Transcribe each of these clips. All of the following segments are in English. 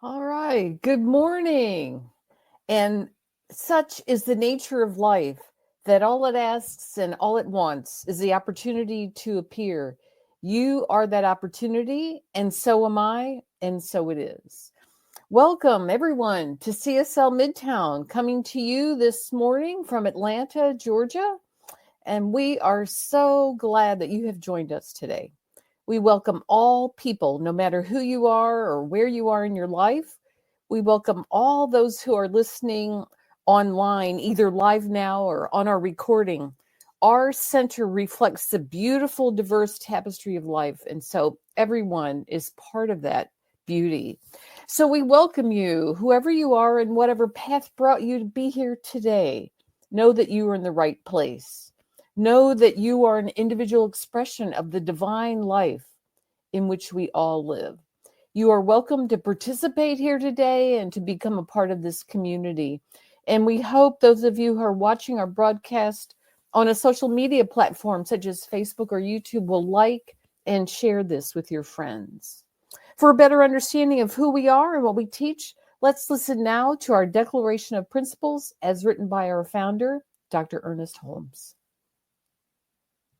All right. Good morning. And such is the nature of life that all it asks and all it wants is the opportunity to appear. You are that opportunity, and so am I, and so it is. Welcome, everyone, to CSL Midtown, coming to you this morning from Atlanta, Georgia. And we are so glad that you have joined us today. We welcome all people, no matter who you are or where you are in your life. We welcome all those who are listening online, either live now or on our recording. Our center reflects the beautiful, diverse tapestry of life. And so everyone is part of that beauty. So we welcome you, whoever you are and whatever path brought you to be here today. Know that you are in the right place. Know that you are an individual expression of the divine life in which we all live. You are welcome to participate here today and to become a part of this community. And we hope those of you who are watching our broadcast on a social media platform such as Facebook or YouTube will like and share this with your friends. For a better understanding of who we are and what we teach, let's listen now to our Declaration of Principles as written by our founder, Dr. Ernest Holmes.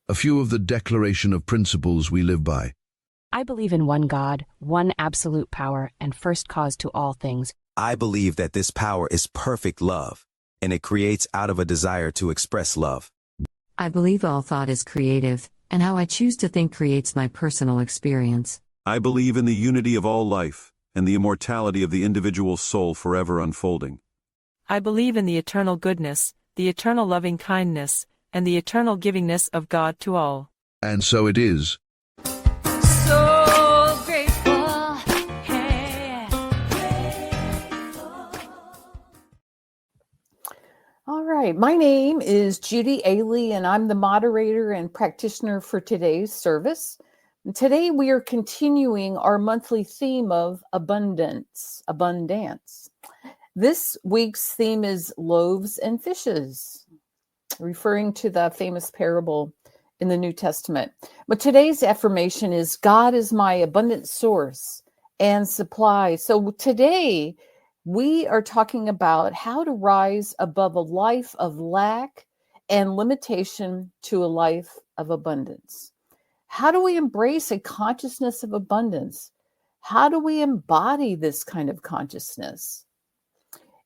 A few of the Declaration of Principles we live by. I believe in one God, one absolute power, and first cause to all things. I believe that this power is perfect love, and it creates out of a desire to express love. I believe all thought is creative, and how I choose to think creates my personal experience. I believe in the unity of all life, and the immortality of the individual soul forever unfolding. I believe in the eternal goodness, the eternal loving kindness, and the eternal givingness of God to all. And so it is. So grateful. Hey. All right. My name is Judy Ailey, and I'm the moderator and practitioner for today's service. And today we are continuing our monthly theme of abundance. This week's theme is loaves and fishes, referring to the famous parable in the New Testament. But today's affirmation is God is my abundant source and supply. So today we are talking about how to rise above a life of lack and limitation to a life of abundance. How do we embrace a consciousness of abundance? How do we embody this kind of consciousness?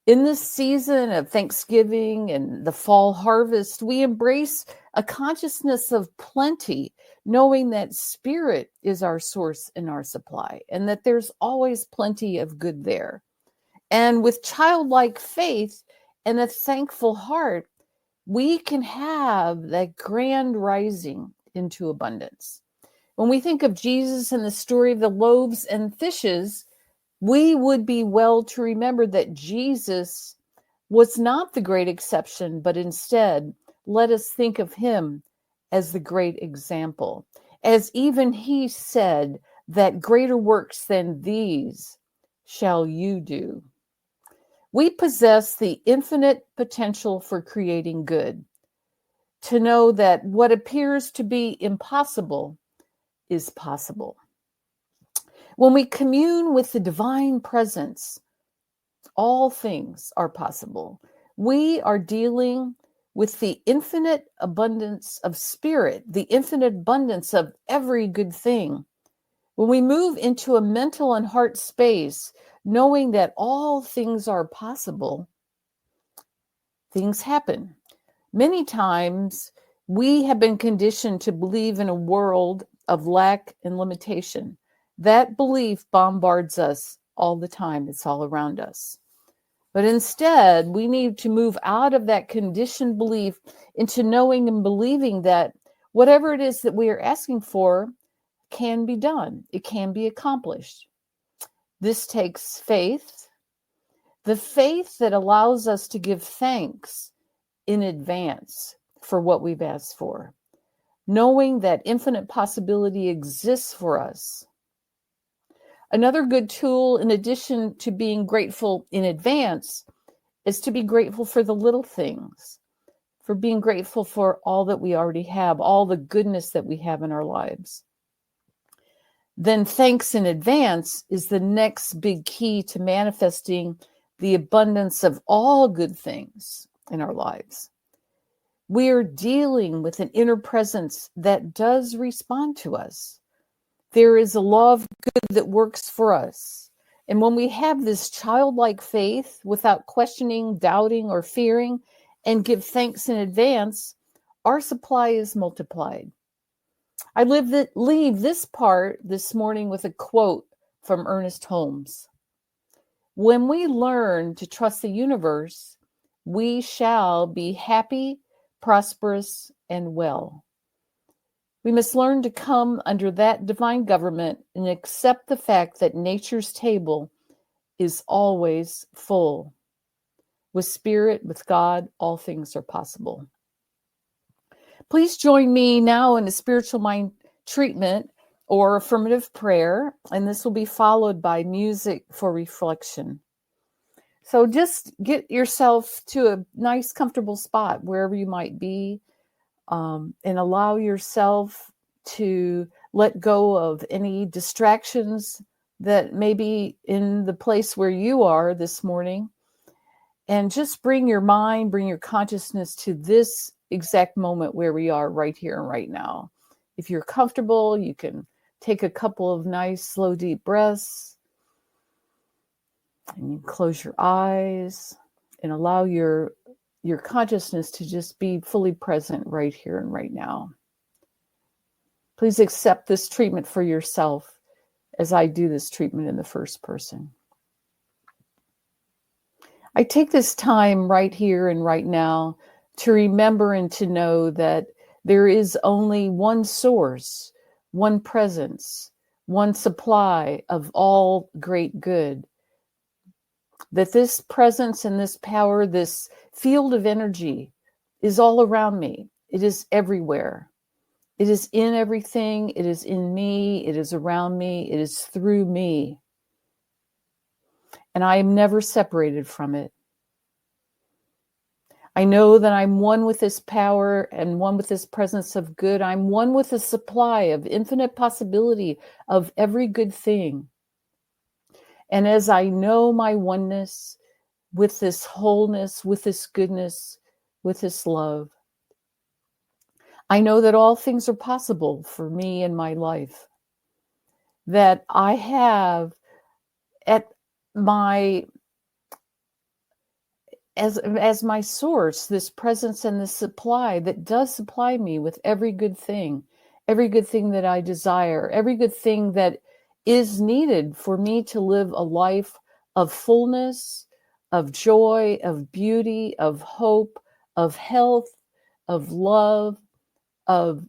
In this season of Thanksgiving and the fall harvest, we embrace a consciousness of plenty, knowing that spirit is our source and our supply, and that there's always plenty of good there. And with childlike faith and a thankful heart, we can have that grand rising into abundance. When we think of Jesus and the story of the loaves and fishes, we would be well to remember that Jesus was not the great exception, but instead, let us think of him as the great example. As even he said that greater works than these shall you do. We possess the infinite potential for creating good, to know that what appears to be impossible is possible. When we commune with the divine presence, all things are possible. We are dealing with the infinite abundance of spirit, the infinite abundance of every good thing. When we move into a mental and heart space, knowing that all things are possible, things happen. Many times, we have been conditioned to believe in a world of lack and limitation. That belief bombards us all the time. It's all around us. But instead, we need to move out of that conditioned belief into knowing and believing that whatever it is that we are asking for can be done. It can be accomplished. This takes faith, the faith that allows us to give thanks in advance for what we've asked for, knowing that infinite possibility exists for us. Another good tool, in addition to being grateful in advance, is to be grateful for the little things, for being grateful for all that we already have, all the goodness that we have in our lives. then thanks in advance is the next big key to manifesting the abundance of all good things in our lives. We are dealing with an inner presence that does respond to us. There is a law of good that works for us. And when we have this childlike faith without questioning, doubting, or fearing, and give thanks in advance, our supply is multiplied. I leave this part this morning with a quote from Ernest Holmes. When we learn to trust the universe, we shall be happy, prosperous, and well. We must learn to come under that divine government and accept the fact that nature's table is always full. With spirit, with God, all things are possible. Please join me now in a spiritual mind treatment or affirmative prayer, and this will be followed by music for reflection. So just get yourself to a nice, comfortable spot wherever you might be, and allow yourself to let go of any distractions that may be in the place where you are this morning. And just bring your mind, bring your consciousness to this exact moment where we are right here and right now. If you're comfortable, you can take a couple of nice, slow, deep breaths. And you close your eyes and allow your consciousness to just be fully present right here and right now. Please accept this treatment for yourself as I do this treatment in the first person. I take this time right here and right now to remember and to know that there is only one source, one presence, one supply of all great good. That this presence and this power, this field of energy is all around me. It is everywhere. It is in everything. It is in me. It is around me. It is through me. And I am never separated from it. I know that I'm one with this power and one with this presence of good. I'm one with the supply of infinite possibility of every good thing. And as I know my oneness with this wholeness, with this goodness, with this love, I know that all things are possible for me in my life. That I have at my as my source, this presence and this supply that does supply me with every good thing that I desire, every good thing that is needed for me to live a life of fullness, of joy, of beauty, of hope, of health, of love, of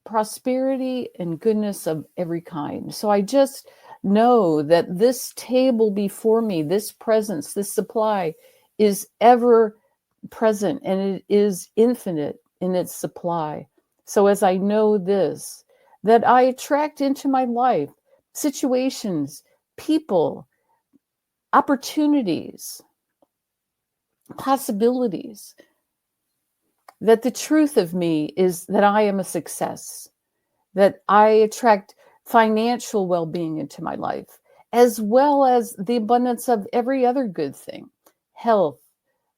prosperity and goodness of every kind. So I just know that this table before me, this presence, this supply is ever present and it is infinite in its supply. So as I know this, that I attract into my life situations, people, opportunities, possibilities, that the truth of me is that I am a success, that I attract financial well-being into my life, as well as the abundance of every other good thing, health,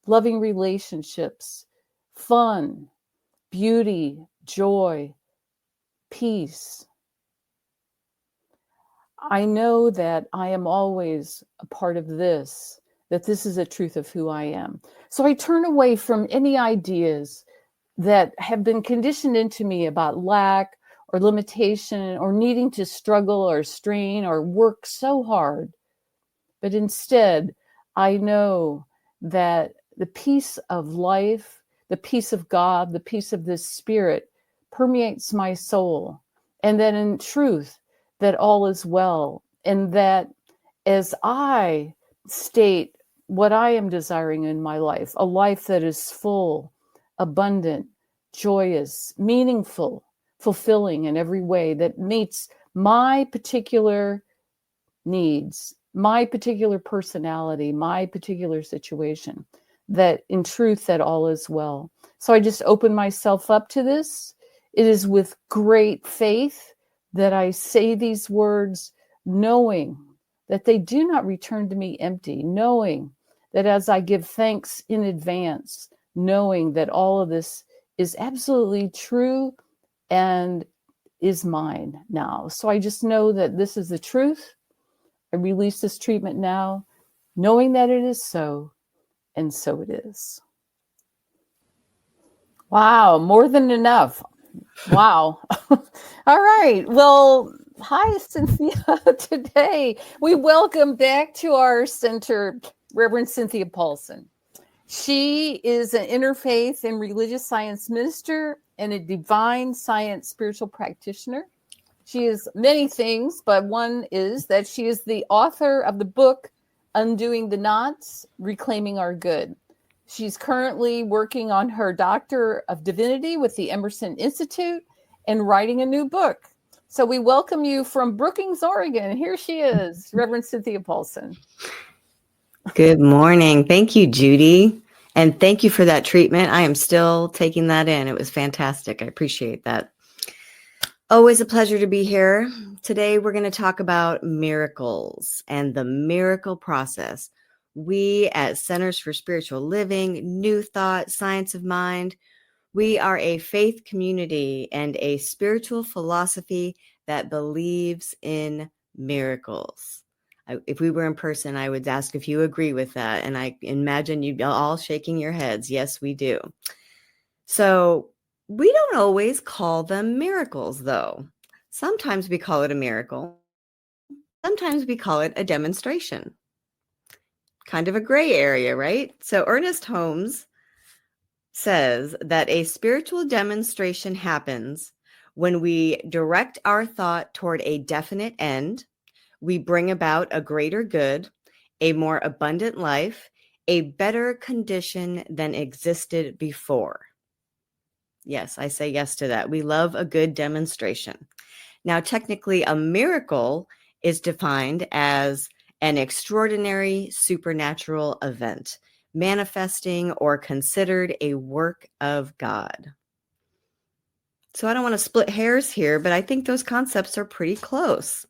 loving relationships, fun, beauty, joy, peace. I know that I am always a part of this, that this is a truth of who I am. So I turn away from any ideas that have been conditioned into me about lack or limitation or needing to struggle or strain or work so hard. But instead, I know that the peace of life, the peace of God, the peace of this spirit permeates my soul. And that in truth, that all is well. And that as I state what I am desiring in my life, a life that is full, abundant, joyous, meaningful, fulfilling in every way that meets my particular needs, my particular personality, my particular situation, that in truth that all is well. So I just open myself up to this. It is with great faith, that I say these words knowing that they do not return to me empty, knowing that as I give thanks in advance, knowing that all of this is absolutely true and is mine now. So I just know that this is the truth. I release this treatment now, knowing that it is so, and so it is. Wow, more than enough. Wow. All right. Well, hi, Cynthia. Today, we welcome back to our center Reverend Cynthia Paulsen. She is an interfaith and religious science minister and a divine science spiritual practitioner. She is many things, but one is that she is the author of the book, Undoing the Knots, Reclaiming Our Good. She's currently working on her Doctor of Divinity with the Emerson Institute and writing a new book. So we welcome you from Brookings, Oregon. Here she is, Reverend Cynthia Paulsen. Good morning. Thank you, Judy. And thank you for that treatment. I am still taking that in. It was fantastic. I appreciate that. Always a pleasure to be here. Today, we're going to talk about miracles and the miracle process. We at Centers for Spiritual Living, New Thought, Science of Mind, we are a faith community and a spiritual philosophy that believes in miracles. If we were in person, I would ask if you agree with that. And I imagine you'd all shaking your heads. Yes, we do. So we don't always call them miracles, though. Sometimes we call it a miracle. Sometimes we call it a demonstration. Kind of a gray area, right? So Ernest Holmes says that a spiritual demonstration happens when we direct our thought toward a definite end, we bring about a greater good, a more abundant life, a better condition than existed before. Yes, I say yes to that. We love a good demonstration. Now, technically, a miracle is defined as an extraordinary supernatural event, manifesting or considered a work of God. So I don't want to split hairs here, but I think those concepts are pretty close.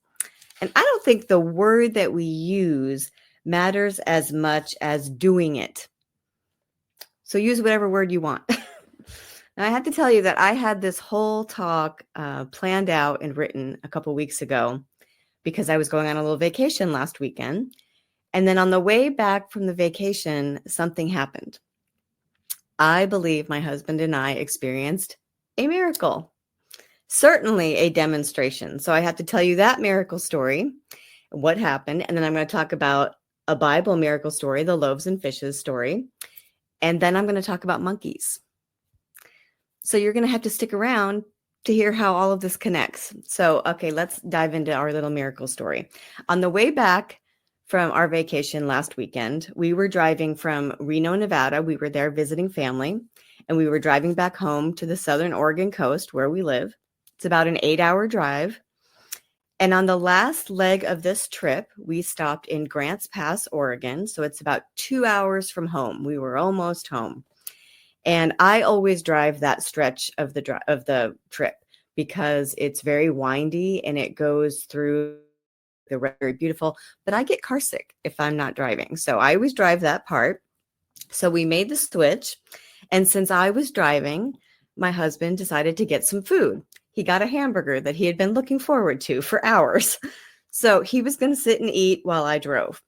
And I don't think the word that we use matters as much as doing it. So use whatever word you want. Now, I have to tell you that I had this whole talk planned out and written a couple weeks ago because I was going on a little vacation last weekend. And then on the way back from the vacation, something happened. I believe my husband and I experienced a miracle, certainly a demonstration. So I have to tell you that miracle story, what happened. And then I'm going to talk about a Bible miracle story, the loaves and fishes story. And then I'm going to talk about monkeys. So you're going to have to stick around to hear how all of this connects. So, okay, let's dive into our little miracle story. On the way back from our vacation last weekend, we were driving from Reno, Nevada. We were there visiting family, and we were driving back home to the Southern Oregon coast where we live. It's about an 8-hour drive. And on the last leg of this trip, we stopped in Grants Pass, Oregon. So it's about 2 hours from home. We were almost home. And I always drive that stretch of the trip because it's very windy and it goes through the very beautiful, but I get car sick if I'm not driving. So I always drive that part. So we made the switch. And since I was driving, my husband decided to get some food. He got a hamburger that he had been looking forward to for hours. So he was going to sit and eat while I drove.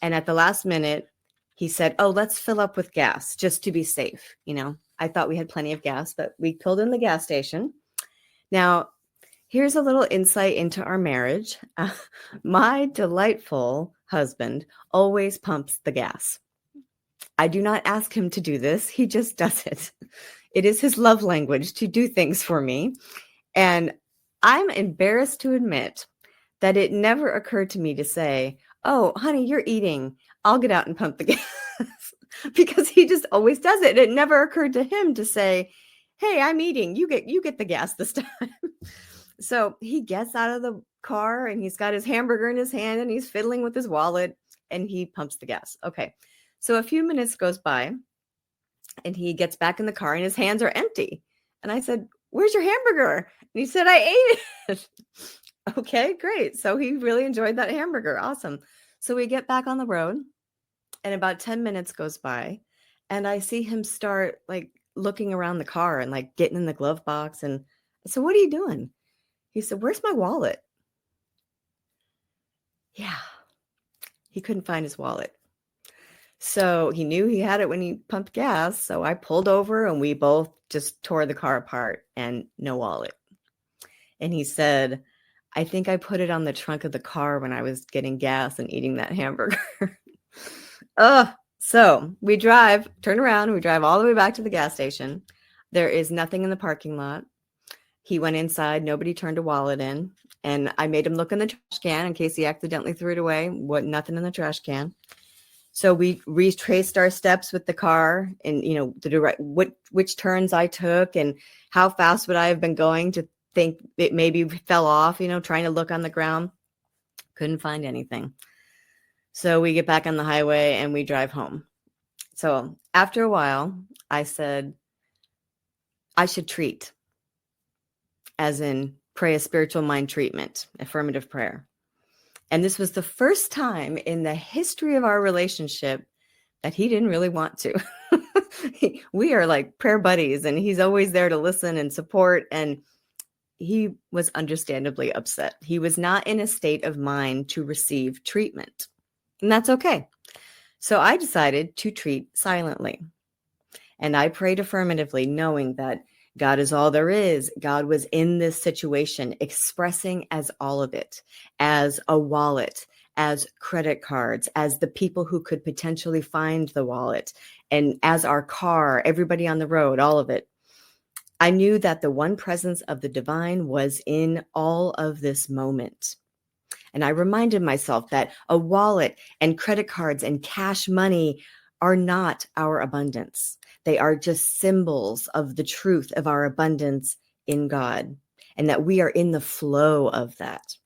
And at the last minute, he said, oh, let's fill up with gas just to be safe. You know, I thought we had plenty of gas, but we pulled in the gas station. Now, here's a little insight into our marriage. My delightful husband always pumps the gas. I do not ask him to do this. He just does it. It is his love language to do things for me. And I'm embarrassed to admit that it never occurred to me to say, oh, honey, you're eating. I'll get out and pump the gas because he just always does it. It never occurred to him to say, hey, I'm eating. You get the gas this time. So he gets out of the car and he's got his hamburger in his hand and he's fiddling with his wallet and he pumps the gas. Okay. So a few minutes goes by and he gets back in the car and his hands are empty. And I said, where's your hamburger? And he said, I ate it. Okay, great. So he really enjoyed that hamburger. Awesome. So we get back on the road, and about 10 minutes goes by, and I see him start like looking around the car and like getting in the glove box. And I said, what are you doing? He said, where's my wallet? Yeah, he couldn't find his wallet. So he knew he had it when he pumped gas. So I pulled over and we both just tore the car apart and no wallet. And he said, I think I put it on the trunk of the car when I was getting gas and eating that hamburger. So we turn around, and we drive all the way back to the gas station. There is nothing in the parking lot. He went inside. Nobody turned a wallet in. And I made him look in the trash can in case he accidentally threw it away. Nothing in the trash can. So we retraced our steps with the car, and, you know, which turns I took and how fast would I have been going to think it maybe fell off, you know, trying to look on the ground. Couldn't find anything. So we get back on the highway and we drive home. So after a while, I said, I should treat, as in pray a spiritual mind treatment, affirmative prayer. And this was the first time in the history of our relationship that he didn't really want to. We are like prayer buddies, and he's always there to listen and support. And he was understandably upset. He was not in a state of mind to receive treatment. And that's okay. So I decided to treat silently. And I prayed affirmatively, knowing that God is all there is. God was in this situation, expressing as all of it, as a wallet, as credit cards, as the people who could potentially find the wallet, and as our car, everybody on the road, all of it. I knew that the one presence of the divine was in all of this moment. And I reminded myself that a wallet and credit cards and cash money are not our abundance. They are just symbols of the truth of our abundance in God, and that we are in the flow of that.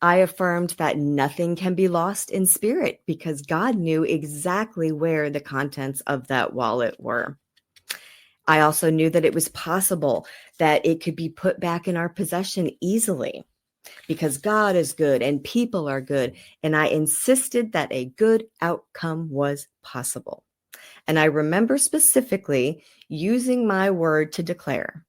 I affirmed that nothing can be lost in spirit because God knew exactly where the contents of that wallet were. I also knew that it was possible that it could be put back in our possession easily because God is good and people are good. And I insisted that a good outcome was possible. And I remember specifically using my word to declare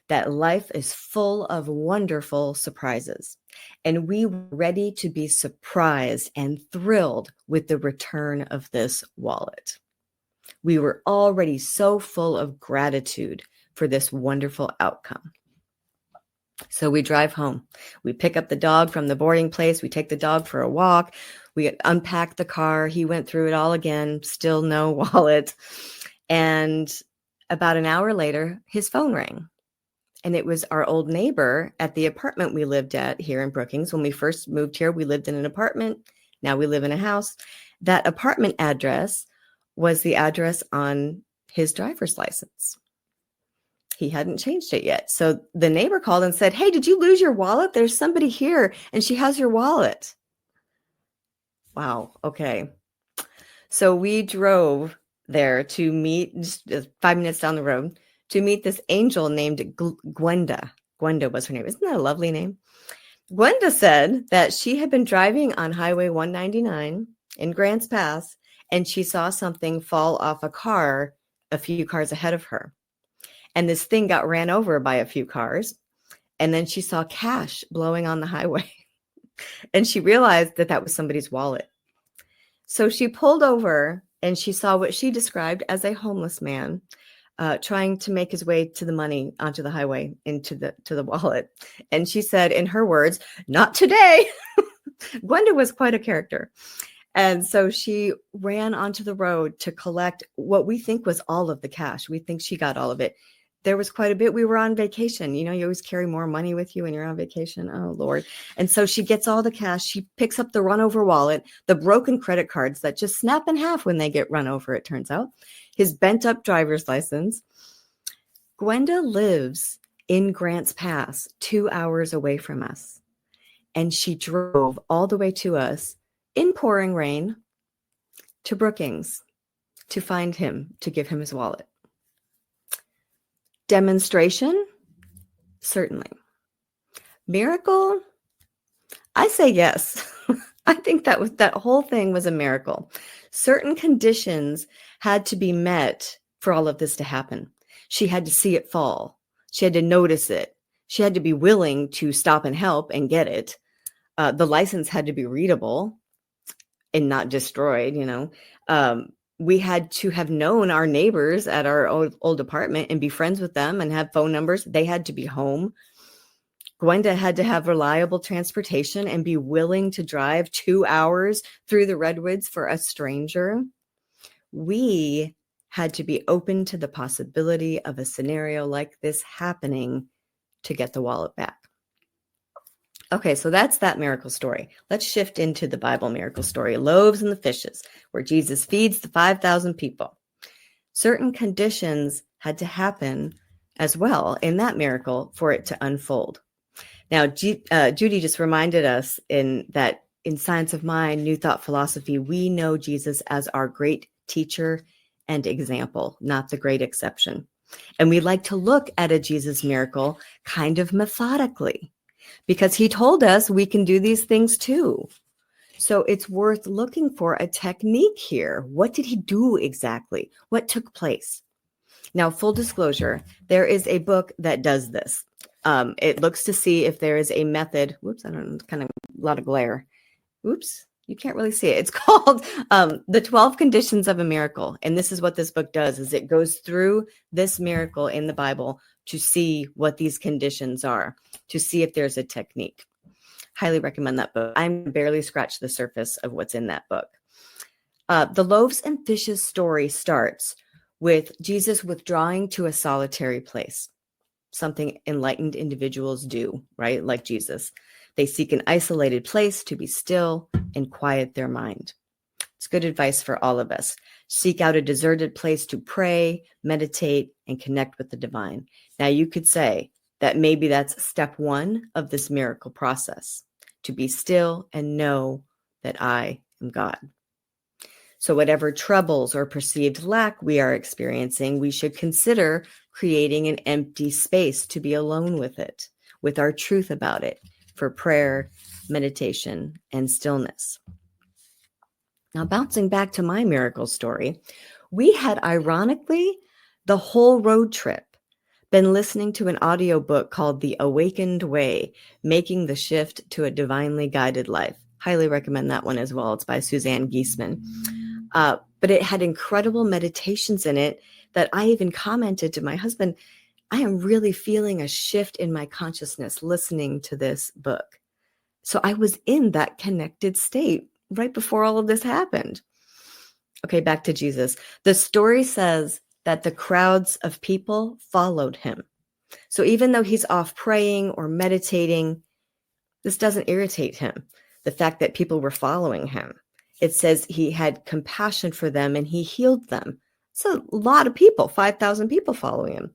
that life is full of wonderful surprises. And we were ready to be surprised and thrilled with the return of this wallet. We were already so full of gratitude for this wonderful outcome. So we drive home. We pick up the dog from the boarding place. We take the dog for a walk. We unpack the car. He went through it all again, still no wallet. And about an hour later, his phone rang. And it was our old neighbor at the apartment we lived at here in Brookings. When we first moved here, we lived in an apartment. Now we live in a house. That apartment address was the address on his driver's license. He hadn't changed it yet. So the neighbor called and said, hey, did you lose your wallet? There's somebody here and she has your wallet. Wow. Okay. So we drove there to meet, just 5 minutes down the road, to meet this angel named Gwenda. Gwenda was her name. Isn't that a lovely name? Gwenda said that she had been driving on Highway 199 in Grants Pass, and she saw something fall off a car a few cars ahead of her. And this thing got ran over by a few cars. And then she saw cash blowing on the highway. And she realized that that was somebody's wallet. So she pulled over and she saw what she described as a homeless man trying to make his way to the money onto the highway into the wallet. And she said, in her words, not today. Gwenda was quite a character. And so she ran onto the road to collect what we think was all of the cash. We think she got all of it. There was quite a bit. We were on vacation. You know, you always carry more money with you when you're on vacation. Oh, Lord. And so she gets all the cash. She picks up the run over wallet, the broken credit cards that just snap in half when they get run over, it turns out, his bent up driver's license. Gwenda lives in Grants Pass, 2 hours away from us. And she drove all the way to us in pouring rain to Brookings to find him, to give him his wallet. Demonstration Certainly. Miracle? I say yes. I think that whole thing was a miracle. Certain conditions had to be met for all of this to happen. She had to see it fall. She had to notice it. She had to be willing to stop and help and get it. The license had to be readable and not destroyed, we had to have known our neighbors at our old apartment and be friends with them and have phone numbers. They had to be home. Gwenda had to have reliable transportation and be willing to drive 2 hours through the redwoods for a stranger. We had to be open to the possibility of a scenario like this happening to get the wallet back. Okay, so that's that miracle story. Let's shift into the Bible miracle story, loaves and the fishes, where Jesus feeds the 5,000 people. Certain conditions had to happen as well in that miracle for it to unfold. Now, Judy just reminded us in Science of Mind, New Thought Philosophy, we know Jesus as our great teacher and example, not the great exception. And we like to look at a Jesus miracle kind of methodically, because he told us we can do these things too. So it's worth looking for a technique here. What did he do exactly? What took place? Now, full disclosure, there is a book that does this. It looks to see if there is a method. Whoops, I don't know, kind of a lot of glare. Oops, you can't really see it. It's called The 12 Conditions of a Miracle. And this is what this book does, is it goes through this miracle in the Bible to see what these conditions are, to see if there's a technique. Highly recommend that book. I'm barely scratched the surface of what's in that book. The loaves and fishes story starts with Jesus withdrawing to a solitary place, something enlightened individuals do, right? Like Jesus. They seek an isolated place to be still and quiet their mind. It's good advice for all of us. Seek out a deserted place to pray, meditate, and connect with the divine. Now, you could say that maybe that's step one of this miracle process, to be still and know that I am God. So whatever troubles or perceived lack we are experiencing, we should consider creating an empty space to be alone with it, with our truth about it, for prayer, meditation, and stillness. Now, bouncing back to my miracle story, we had, ironically, the whole road trip been listening to an audiobook called The Awakened Way, Making the Shift to a Divinely Guided Life. Highly recommend that one as well. It's by Suzanne Giesemann. But it had incredible meditations in it that I even commented to my husband, I am really feeling a shift in my consciousness listening to this book. So I was in that connected state right before all of this happened. Okay, back to Jesus. The story says that the crowds of people followed him. So even though he's off praying or meditating, this doesn't irritate him. The fact that people were following him. It says he had compassion for them and he healed them. It's a lot of people, 5,000 people following him.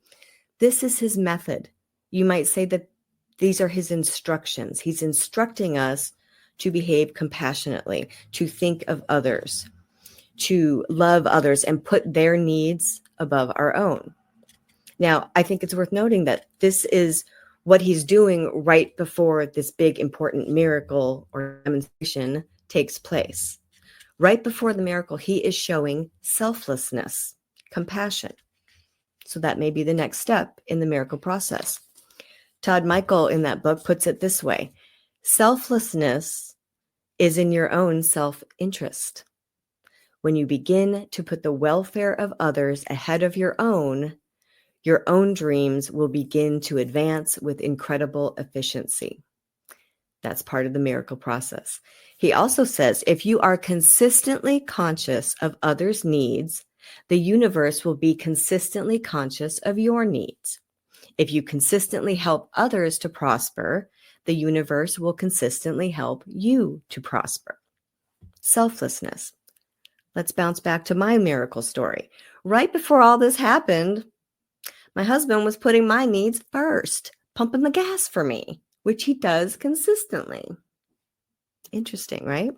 This is his method. You might say that these are his instructions. He's instructing us to behave compassionately, to think of others, to love others and put their needs above our own. Now, I think it's worth noting that this is what he's doing right before this big important miracle or demonstration takes place. Right before the miracle, he is showing selflessness, compassion. So that may be the next step in the miracle process. Todd Michael in that book puts it this way: selflessness is in your own self-interest. When you begin to put the welfare of others ahead of your own dreams will begin to advance with incredible efficiency. That's part of the miracle process. He also says, if you are consistently conscious of others' needs, the universe will be consistently conscious of your needs. If you consistently help others to prosper, the universe will consistently help you to prosper. Selflessness. Let's bounce back to my miracle story. Right before all this happened, my husband was putting my needs first, pumping the gas for me, which he does consistently. Interesting, right?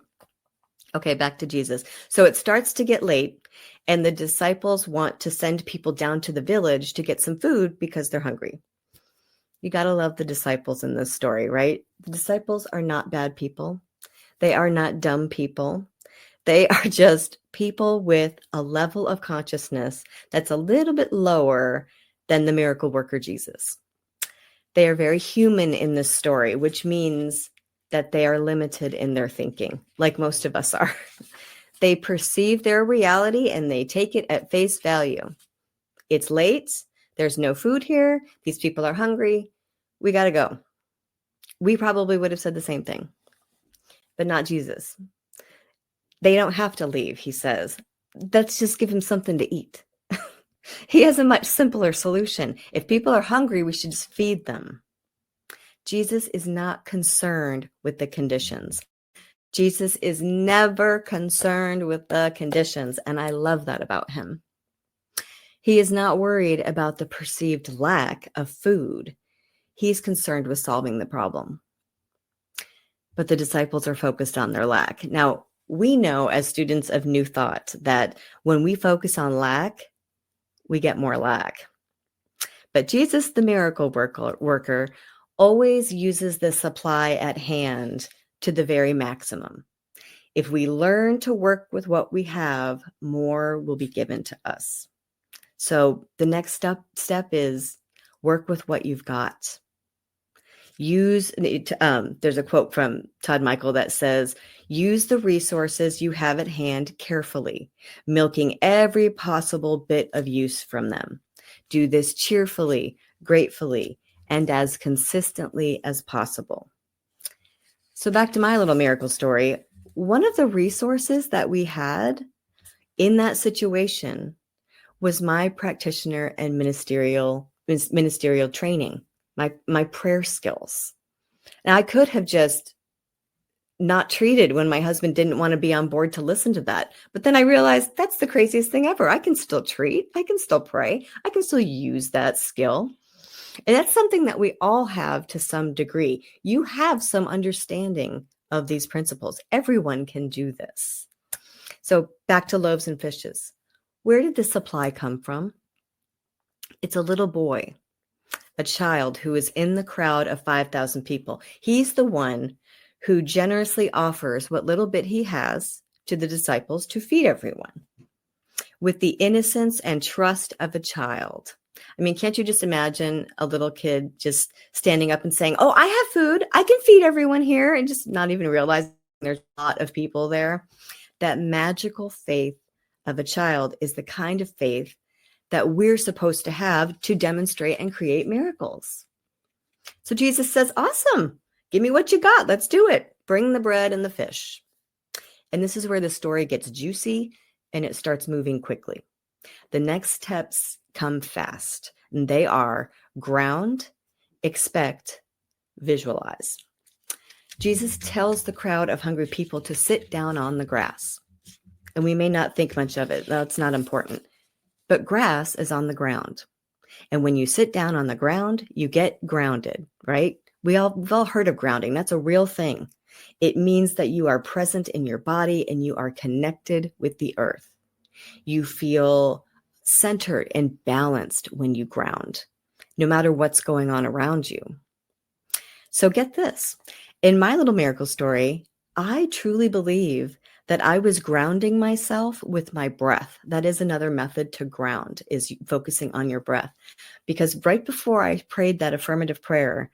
Okay, back to Jesus. So it starts to get late, and the disciples want to send people down to the village to get some food because they're hungry. You got to love the disciples in this story, right? The disciples are not bad people. They are not dumb people. They are just people with a level of consciousness that's a little bit lower than the miracle worker Jesus. They are very human in this story, which means that they are limited in their thinking, like most of us are. They perceive their reality and they take it at face value. It's late. There's no food here. These people are hungry. We got to go. We probably would have said the same thing, but not Jesus. They don't have to leave, he says. Let's just give him something to eat. He has a much simpler solution. If people are hungry, we should just feed them. Jesus is not concerned with the conditions. Jesus is never concerned with the conditions, and I love that about him. He is not worried about the perceived lack of food. He's concerned with solving the problem. But the disciples are focused on their lack. Now, we know as students of New Thought that when we focus on lack, we get more lack. But Jesus, the miracle worker, always uses the supply at hand to the very maximum. If we learn to work with what we have, more will be given to us. So the next step is work with what you've got. There's a quote from Todd Michael that says, use the resources you have at hand carefully, milking every possible bit of use from them. Do this cheerfully, gratefully, and as consistently as possible. So back to my little miracle story. One of the resources that we had in that situation was my practitioner and ministerial training, my prayer skills. Now, I could have just not treated when my husband didn't want to be on board to listen to that. But then I realized that's the craziest thing ever. I can still treat, I can still pray, I can still use that skill. And that's something that we all have to some degree. You have some understanding of these principles. Everyone can do this. So back to loaves and fishes. Where did the supply come from? It's a little boy, a child who is in the crowd of 5,000 people. He's the one who generously offers what little bit he has to the disciples to feed everyone with the innocence and trust of a child. I mean, can't you just imagine a little kid just standing up and saying, oh, I have food, I can feed everyone here, and just not even realizing there's a lot of people there? That magical faith of a child is the kind of faith that we're supposed to have to demonstrate and create miracles. So Jesus says, awesome, give me what you got, let's do it. Bring the bread and the fish. And this is where the story gets juicy and it starts moving quickly. The next steps come fast, and they are ground, expect, visualize. Jesus tells the crowd of hungry people to sit down on the grass. And we may not think much of it. That's not important. But grass is on the ground. And when you sit down on the ground, you get grounded, right? We've all heard of grounding. That's a real thing. It means that you are present in your body and you are connected with the earth. You feel centered and balanced when you ground, no matter what's going on around you. So get this. In my little miracle story, I truly believe that I was grounding myself with my breath. That is another method to ground, is focusing on your breath. Because right before I prayed that affirmative prayer,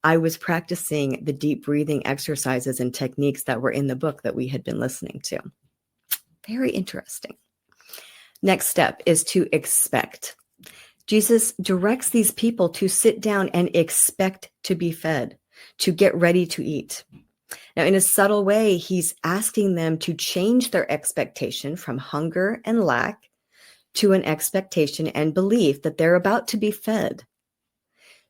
I was practicing the deep breathing exercises and techniques that were in the book that we had been listening to. Very interesting. Next step is to expect. Jesus directs these people to sit down and expect to be fed, to get ready to eat. Now, in a subtle way, he's asking them to change their expectation from hunger and lack to an expectation and belief that they're about to be fed.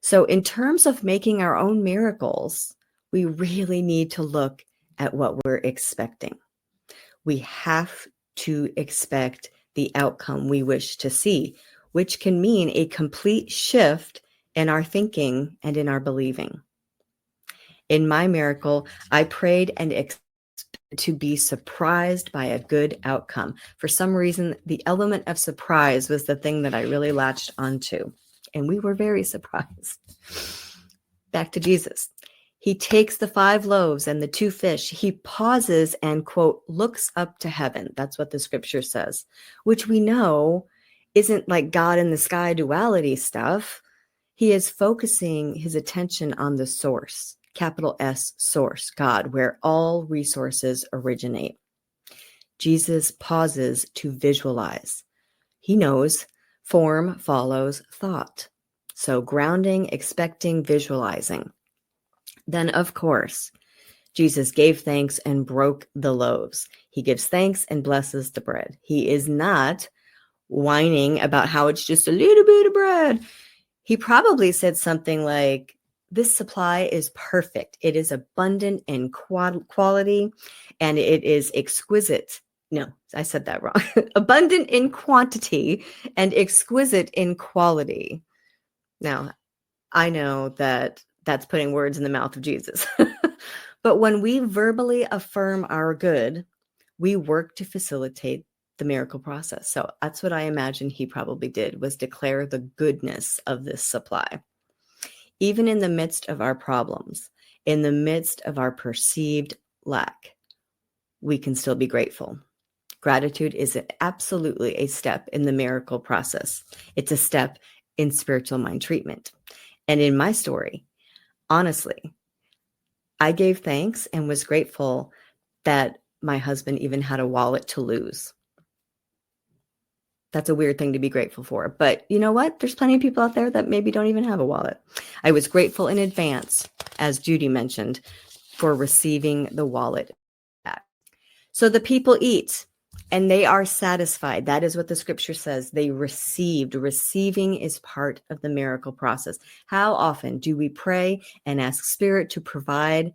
So in terms of making our own miracles, we really need to look at what we're expecting. We have to expect the outcome we wish to see, which can mean a complete shift in our thinking and in our believing. In my miracle, I prayed and expected to be surprised by a good outcome. For some reason, the element of surprise was the thing that I really latched onto, and we were very surprised. Back to Jesus. He takes the 5 loaves and the 2 fish. He pauses and, quote, looks up to heaven. That's what the scripture says, which we know isn't like God in the sky duality stuff. He is focusing his attention on the source, capital S source, God, where all resources originate. Jesus pauses to visualize. He knows form follows thought. So grounding, expecting, visualizing. Then, of course, Jesus gave thanks and broke the loaves. He gives thanks and blesses the bread. He is not whining about how it's just a little bit of bread. He probably said something like, this supply is perfect. It is abundant in quality, and it is exquisite. No, I said that wrong. Abundant in quantity and exquisite in quality. Now, I know that that's putting words in the mouth of Jesus. But when we verbally affirm our good, we work to facilitate the miracle process. So that's what I imagine he probably did, was declare the goodness of this supply. Even in the midst of our problems, in the midst of our perceived lack, we can still be grateful. Gratitude is absolutely a step in the miracle process. It's a step in spiritual mind treatment. And in my story, honestly, I gave thanks and was grateful that my husband even had a wallet to lose. That's a weird thing to be grateful for. But you know what? There's plenty of people out there that maybe don't even have a wallet. I was grateful in advance, as Judy mentioned, for receiving the wallet back. So the people eat and they are satisfied. That is what the scripture says. They received. Receiving is part of the miracle process. How often do we pray and ask Spirit to provide,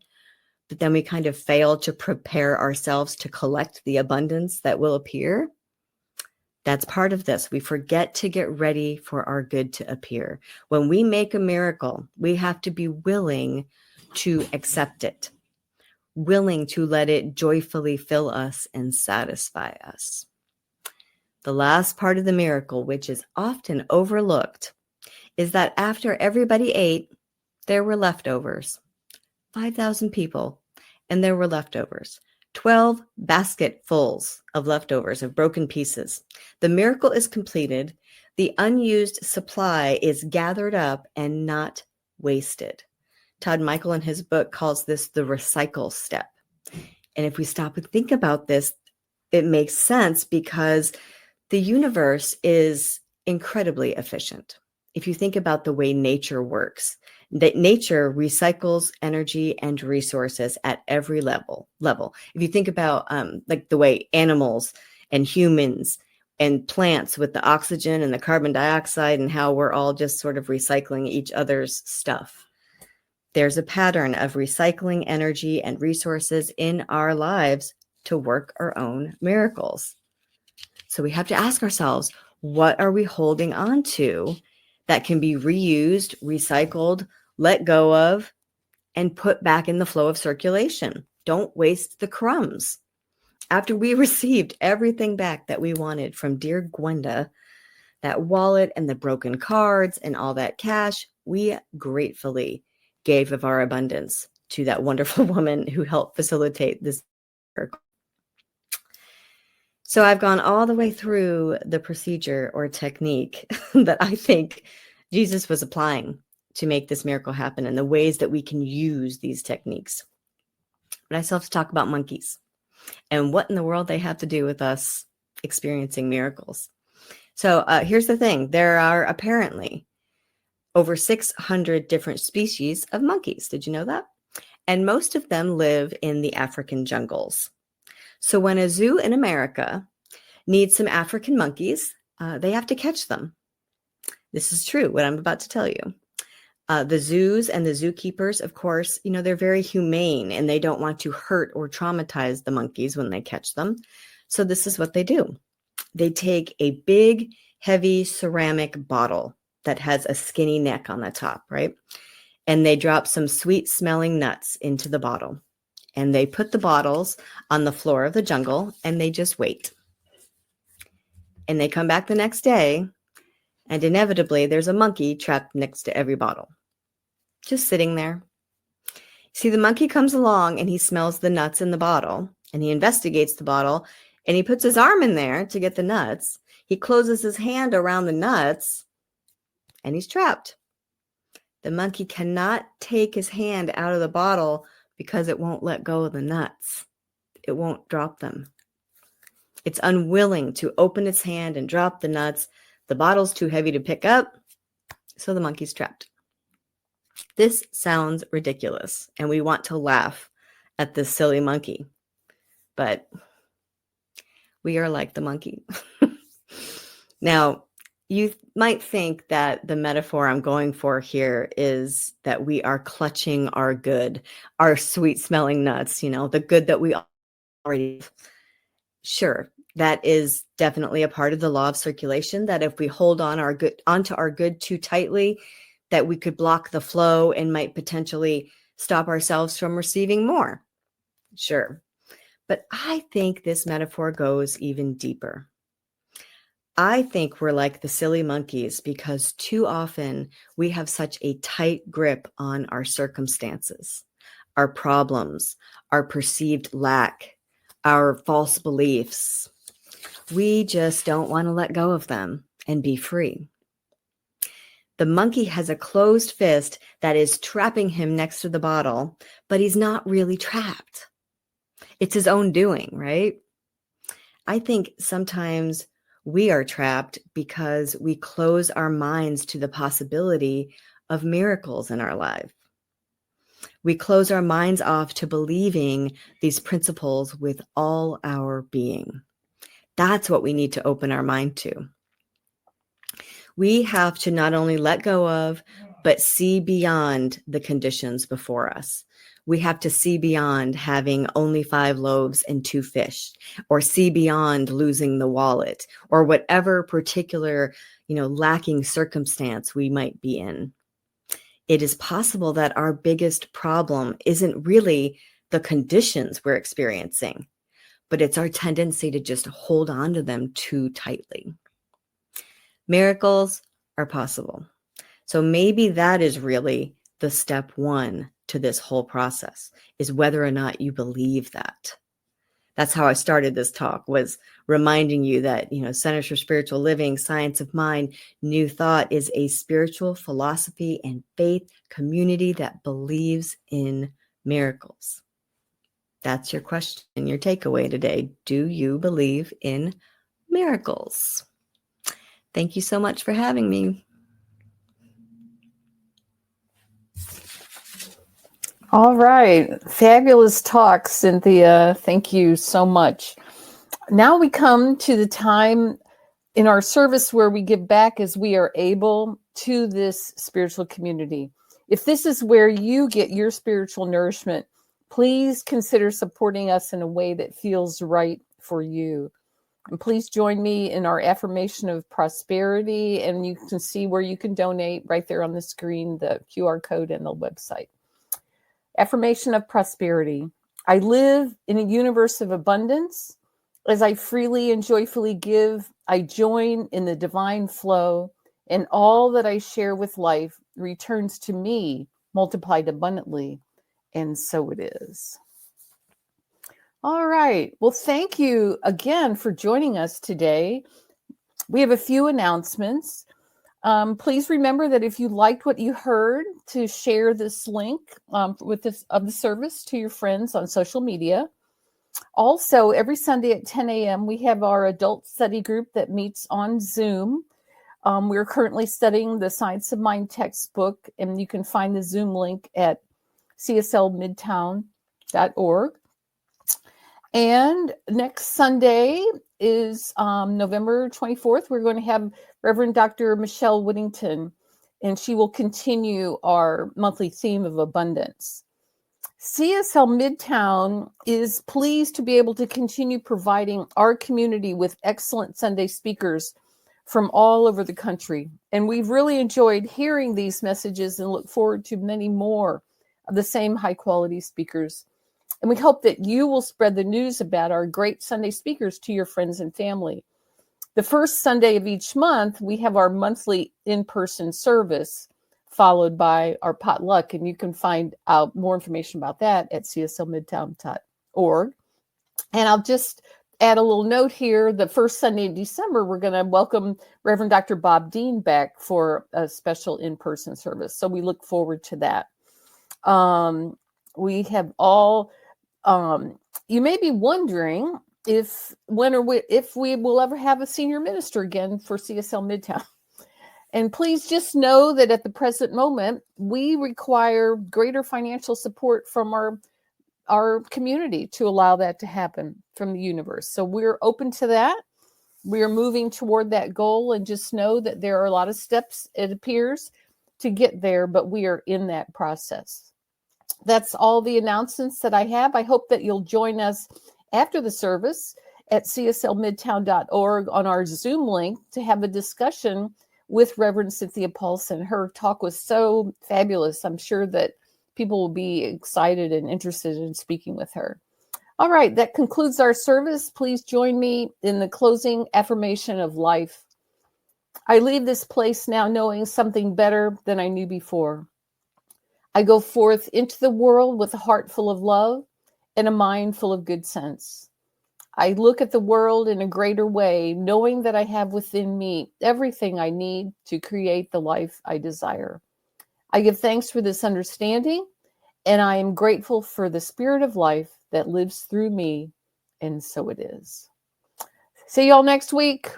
but then we kind of fail to prepare ourselves to collect the abundance that will appear? That's part of this. We forget to get ready for our good to appear. When we make a miracle, we have to be willing to accept it, willing to let it joyfully fill us and satisfy us. The last part of the miracle, which is often overlooked, is that after everybody ate, there were leftovers. 5,000 people, and there were leftovers. 12 basketfuls of leftovers, of broken pieces. The miracle is completed. The unused supply is gathered up and not wasted. Todd Michael in his book calls this the recycle step. And if we stop and think about this, it makes sense because the universe is incredibly efficient. If you think about the way nature works, that nature recycles energy and resources at every level. If you think about like the way animals and humans and plants with the oxygen and the carbon dioxide and how we're all just sort of recycling each other's stuff. There's a pattern of recycling energy and resources in our lives to work our own miracles. So we have to ask ourselves, what are we holding on to that can be reused, recycled, let go of, and put back in the flow of circulation? Don't waste the crumbs. After we received everything back that we wanted from dear Gwenda, that wallet and the broken cards and all that cash, we gratefully gave of our abundance to that wonderful woman who helped facilitate this miracle. So I've gone all the way through the procedure or technique that I think Jesus was applying to make this miracle happen and the ways that we can use these techniques. But I still have to talk about monkeys and what in the world they have to do with us experiencing miracles. So here's the thing. There are apparently over 600 different species of monkeys. Did you know that? And most of them live in the African jungles. So when a zoo in America needs some African monkeys, they have to catch them. This is true, what I'm about to tell you. The zoos and the zookeepers, of course, they're very humane and they don't want to hurt or traumatize the monkeys when they catch them. So this is what they do. They take a big, heavy ceramic bottle that has a skinny neck on the top, right? And they drop some sweet smelling nuts into the bottle. And they put the bottles on the floor of the jungle and they just wait. And they come back the next day and inevitably there's a monkey trapped next to every bottle. just sitting there. See, the monkey comes along and he smells the nuts in the bottle and he investigates the bottle and he puts his arm in there to get the nuts. He closes his hand around the nuts and he's trapped. The monkey cannot take his hand out of the bottle because it won't let go of the nuts. It won't drop them. It's unwilling to open its hand and drop the nuts. The bottle's too heavy to pick up, so the monkey's trapped. This sounds ridiculous, and we want to laugh at this silly monkey. But we are like the monkey. Now, you might think that the metaphor I'm going for here is that we are clutching our good, our sweet-smelling nuts, the good that we already have. Sure, that is definitely a part of the law of circulation, that if we hold onto our good too tightly, that we could block the flow and might potentially stop ourselves from receiving more. Sure. But I think this metaphor goes even deeper. I think we're like the silly monkeys because too often we have such a tight grip on our circumstances, our problems, our perceived lack, our false beliefs. We just don't want to let go of them and be free. The monkey has a closed fist that is trapping him next to the bottle, but he's not really trapped. It's his own doing, right? I think sometimes we are trapped because we close our minds to the possibility of miracles in our life. We close our minds off to believing these principles with all our being. That's what we need to open our mind to. We have to not only let go of, but see beyond the conditions before us. We have to see beyond having only 5 loaves and 2 fish, or see beyond losing the wallet, or whatever particular, lacking circumstance we might be in. It is possible that our biggest problem isn't really the conditions we're experiencing, but it's our tendency to just hold on to them too tightly. Miracles are possible. So maybe that is really the step 1 to this whole process, is whether or not you believe that. That's how I started this talk, was reminding you that, Centers for Spiritual Living, Science of Mind, New Thought is a spiritual philosophy and faith community that believes in miracles. That's your question, your takeaway today. Do you believe in miracles? Thank you so much for having me. All right. Fabulous talk, Cynthia. Thank you so much. Now we come to the time in our service where we give back as we are able to this spiritual community. If this is where you get your spiritual nourishment, please consider supporting us in a way that feels right for you. And please join me in our affirmation of prosperity. And you can see where you can donate right there on the screen, the QR code and the website. Affirmation of prosperity. I live in a universe of abundance. As I freely and joyfully give, I join in the divine flow, and all that I share with life returns to me multiplied abundantly. And so it is. All right. Well, thank you again for joining us today. We have a few announcements. Please remember that if you liked what you heard, to share this link of the service to your friends on social media. Also, every Sunday at 10 a.m., we have our adult study group that meets on Zoom. We're currently studying the Science of Mind textbook, and you can find the Zoom link at cslmidtown.org. And next Sunday is November 24th. We're going to have Reverend Dr. Michelle Whittington, and she will continue our monthly theme of abundance. CSL Midtown is pleased to be able to continue providing our community with excellent Sunday speakers from all over the country. And we've really enjoyed hearing these messages and look forward to many more of the same high quality speakers. And we hope that you will spread the news about our great Sunday speakers to your friends and family. The first Sunday of each month, we have our monthly in-person service followed by our potluck. And you can find out more information about that at cslmidtown.org. And I'll just add a little note here. The first Sunday in December, we're going to welcome Reverend Dr. Bob Dean back for a special in-person service. So we look forward to that. We have all, you may be wondering if we will ever have a senior minister again for CSL Midtown. And please just know that at the present moment, we require greater financial support from our community to allow that to happen from the universe. So we're open to that. We are moving toward that goal, and just know that there are a lot of steps, it appears, to get there, but we are in that process. That's all the announcements that I have. I hope that you'll join us after the service at cslmidtown.org on our Zoom link to have a discussion with Reverend Cynthia Paulsen. Her talk was so fabulous. I'm sure that people will be excited and interested in speaking with her. All right, that concludes our service. Please join me in the closing affirmation of life. I leave this place now knowing something better than I knew before. I go forth into the world with a heart full of love and a mind full of good sense. I look at the world in a greater way, knowing that I have within me everything I need to create the life I desire. I give thanks for this understanding, and I am grateful for the spirit of life that lives through me, and so it is. See y'all next week.